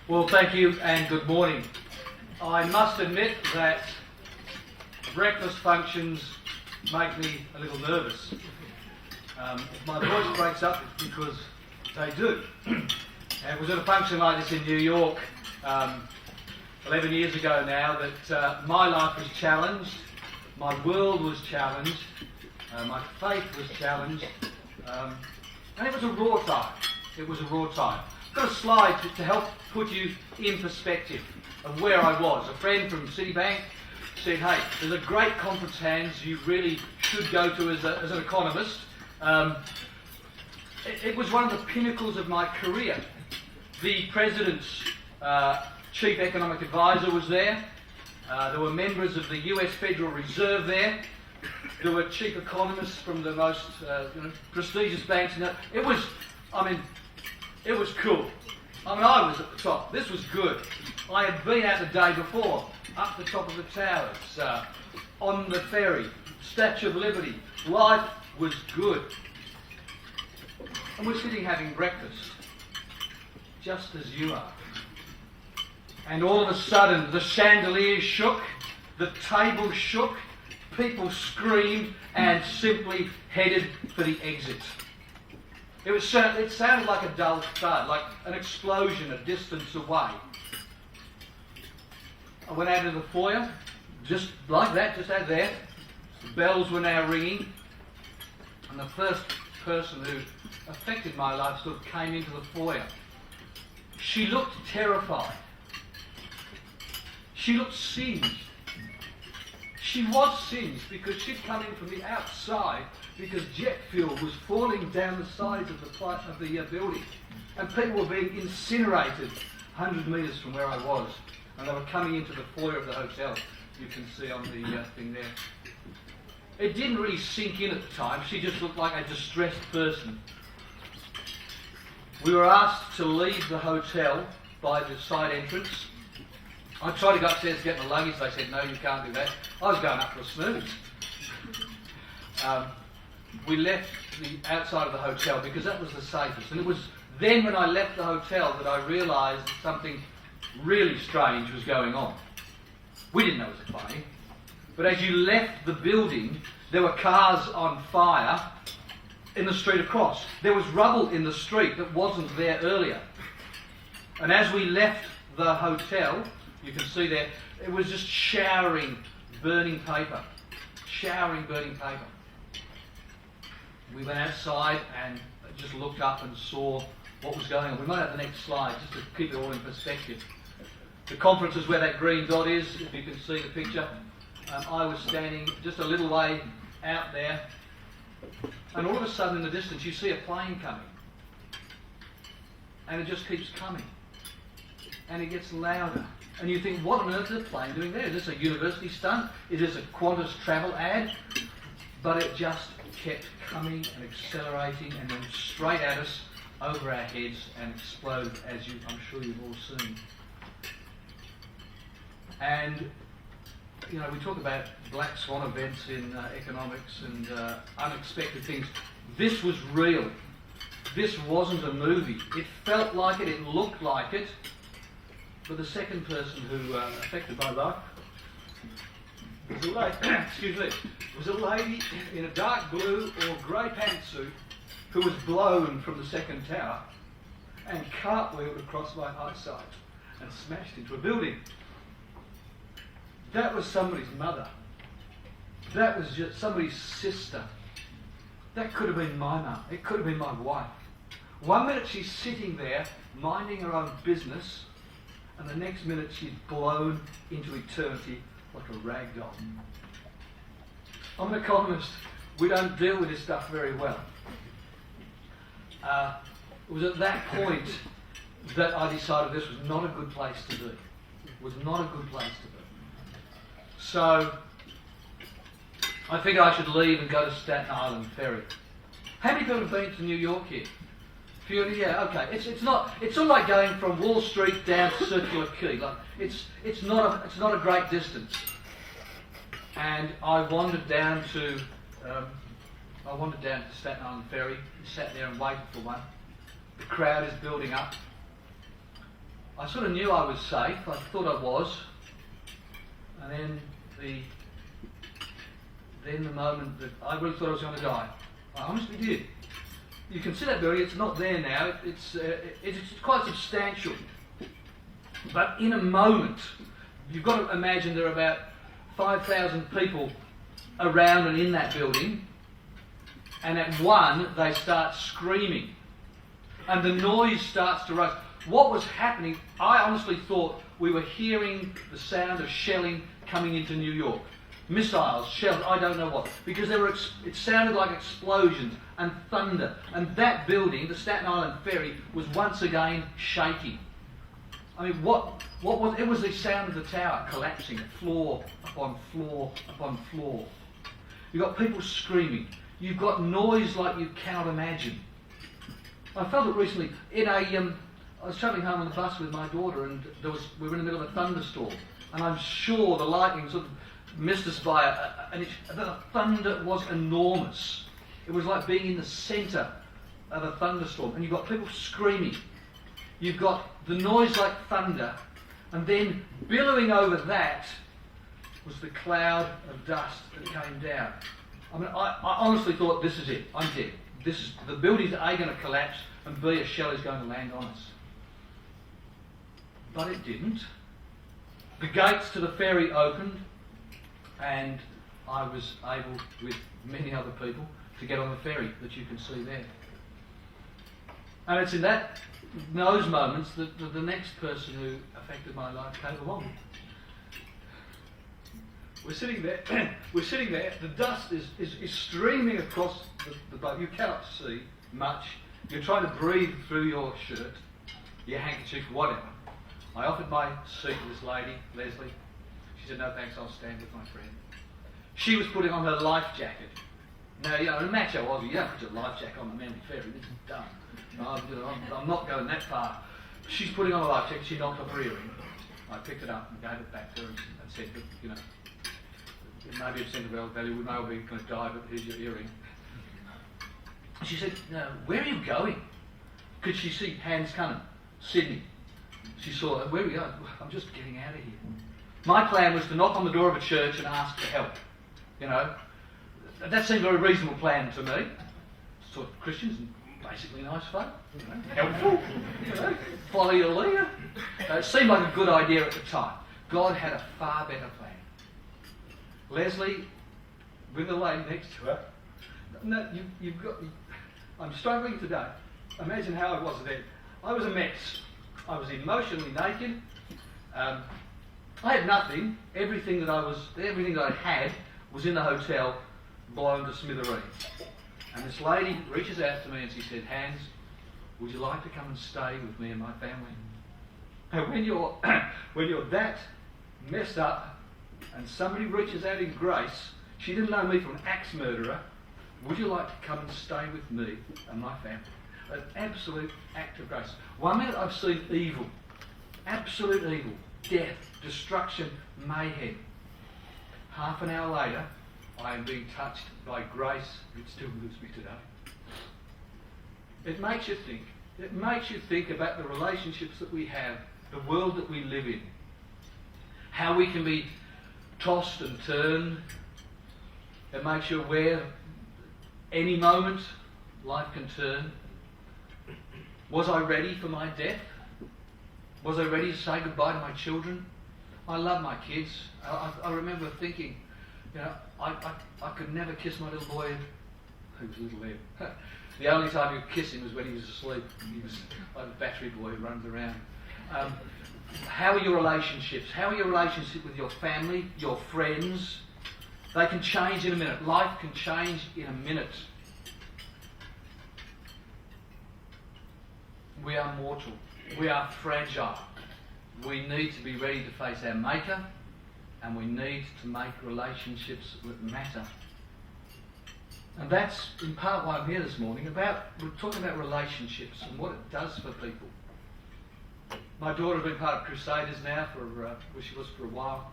Well, thank you and good morning. I must admit that breakfast functions make me a little nervous. If my voice breaks up, it's because they do. And it was at a function like this in New York 11 years ago now that my life was challenged, my world was challenged, my faith was challenged, and it was a raw time. It was a raw time. I've got a slide to help put you in perspective of where I was. A friend from Citibank said, hey, there's a great conference, Hans, you really should go to as an economist. It was one of the pinnacles of my career. The President's Chief Economic Advisor was there. There were members of the US Federal Reserve there. There were chief economists from the most prestigious banks. It was cool. I was at the top. This was good. I had been out the day before, up the top of the towers, on the ferry, Statue of Liberty. Life was good. And we're sitting having breakfast, just as you are. And all of a sudden, the chandelier shook, the table shook, people screamed and simply headed for the exit. It sounded like a dull thud, like an explosion a distance away. I went out into the foyer, just like that, just out there. The bells were now ringing, and the first person who affected my life sort of came into the foyer. She looked terrified. She looked singed. She was singed because she'd come in from the outside because jet fuel was falling down the sides of the building, and people were being incinerated 100 metres from where I was, and they were coming into the foyer of the hotel. You can see on the thing there. It didn't really sink in at the time. She just looked like a distressed person. We were asked to leave the hotel by the side entrance. I tried to go upstairs to get my luggage. They said, no, you can't do that. I was going up for a snooze. We left the outside of the hotel because that was the safest. And it was then when I left the hotel that I realised something really strange was going on. We didn't know it was a plane. But as you left the building, there were cars on fire in the street across. There was rubble in the street that wasn't there earlier. And as we left the hotel, you can see there, it was just showering burning paper. Showering burning paper. We went outside and just looked up and saw what was going on. We might have the next slide just to keep it all in perspective. The conference is where that green dot is, if you can see the picture. I was standing just a little way out there, and all of a sudden in the distance you see a plane coming. And it just keeps coming. And it gets louder. And you think, what on earth is the plane doing there? Is this a university stunt? Is this a Qantas travel ad? But it just kept coming and accelerating and then straight at us, over our heads, and exploded, as I'm sure you've all seen. And, we talk about black swan events in economics and unexpected things. This was real. This wasn't a movie. It felt like it, it looked like it. But the second person who affected my life was a lady, was a lady in a dark blue or grey pantsuit who was blown from the second tower and cartwheeled across my eyesight and smashed into a building. That was somebody's mother. That was just somebody's sister. That could have been my mum. It could have been my wife. 1 minute she's sitting there minding her own business, and the next minute she's blown into eternity like a rag doll. I'm an economist. We don't deal with this stuff very well. It was at that point that I decided this was not a good place to be. It was not a good place to be. So I figured I should leave and go to Staten Island Ferry. How many people have been to New York here? Yeah, okay. It's not like going from Wall Street down to Circular Quay. Like it's not a great distance. And I wandered down to Staten Island Ferry, sat there and waited for one. The crowd is building up. I sort of knew I was safe. I thought I was. And then the moment that I really thought I was going to die. I honestly did. You can see that building, it's not there now. It's quite substantial. But in a moment, you've got to imagine there are about 5,000 people around and in that building. And at one, they start screaming. And the noise starts to rise. What was happening, I honestly thought we were hearing the sound of shelling coming into New York. Missiles, shells, I don't know what. Because it sounded like explosions and thunder. And that building, the Staten Island Ferry, was once again shaking. I mean, what was it? Was the sound of the tower collapsing, floor upon floor upon floor. You've got people screaming. You've got noise like you cannot imagine. I felt it recently in I was travelling home on the bus with my daughter, and we were in the middle of a thunderstorm, and I'm sure the lightning sort of missed us by the thunder was enormous. It was like being in the centre of a thunderstorm, and you've got people screaming. You've got the noise like thunder, and then billowing over that was the cloud of dust that came down. I mean, I honestly thought, this is it. I'm dead. The building's A, going to collapse, and B, a shell is going to land on us. But it didn't. The gates to the ferry opened, and I was able, with many other people, to get on the ferry that you can see there. And it's in those moments that the next person who affected my life came along. We're sitting there, the dust is streaming across the boat. You cannot see much. You're trying to breathe through your shirt, your handkerchief, whatever. I offered my seat to this lady, Leslie. She said, no thanks, I'll stand with my friend. She was putting on her life jacket. Now, in a macho Aussie, you don't put your life jacket on the Manly Ferry. This is dumb. I'm not going that far. She's putting on a life jacket. She knocked off her earring. I picked it up and gave it back to her and said, maybe it's sentimental value. We may well be going to die, but here's your earring. She said, no, where are you going? Could she see Hans Kunnen, Sydney? She saw, where are we going? I'm just getting out of here. My plan was to knock on the door of a church and ask for help. That seemed a very reasonable plan to me. Sort of Christians and basically nice folk, helpful, follow your leader. It seemed like a good idea at the time. God had a far better plan. Leslie, with the lady next to her, no, you've got. I'm struggling today. Imagine how I was then. I was a mess. I was emotionally naked. I had nothing. Everything that I had was in the hotel, blown to smithereens. And this lady reaches out to me and she said, Hans, would you like to come and stay with me and my family? And when you're that messed up and somebody reaches out in grace, she didn't know me from an axe murderer, would you like to come and stay with me and my family? An absolute act of grace. One minute I've seen evil, absolute evil, death, destruction, mayhem. Half an hour later, I am being touched by grace that still moves me today. It makes you think. It makes you think about the relationships that we have, the world that we live in, how we can be tossed and turned. It makes you aware that any moment life can turn. Was I ready for my death? Was I ready to say goodbye to my children? I love my kids. I remember thinking, I could never kiss my little boy who was little there. The only time you could kiss him was when he was asleep. He was like a battery boy who runs around. How are your relationships? How are your relationships with your family, your friends? They can change in a minute. Life can change in a minute. We are mortal. We are fragile. We need to be ready to face our Maker, and we need to make relationships that matter. And that's in part why I'm here this morning. We're talking about relationships and what it does for people. My daughter's been part of Crusaders now she was for a while.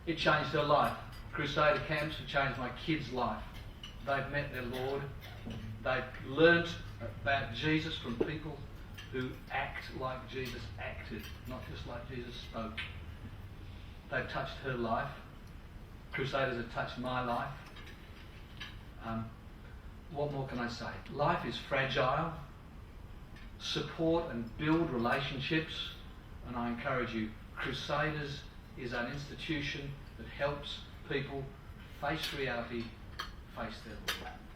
It changed her life. Crusader camps have changed my kids' life. They've met their Lord. They've learnt about Jesus from people who act like Jesus acted, not just like Jesus spoke. They've touched her life. Crusaders have touched my life. What more can I say? Life is fragile. Support and build relationships, and I encourage you, Crusaders is an institution that helps people face reality, face their Lord.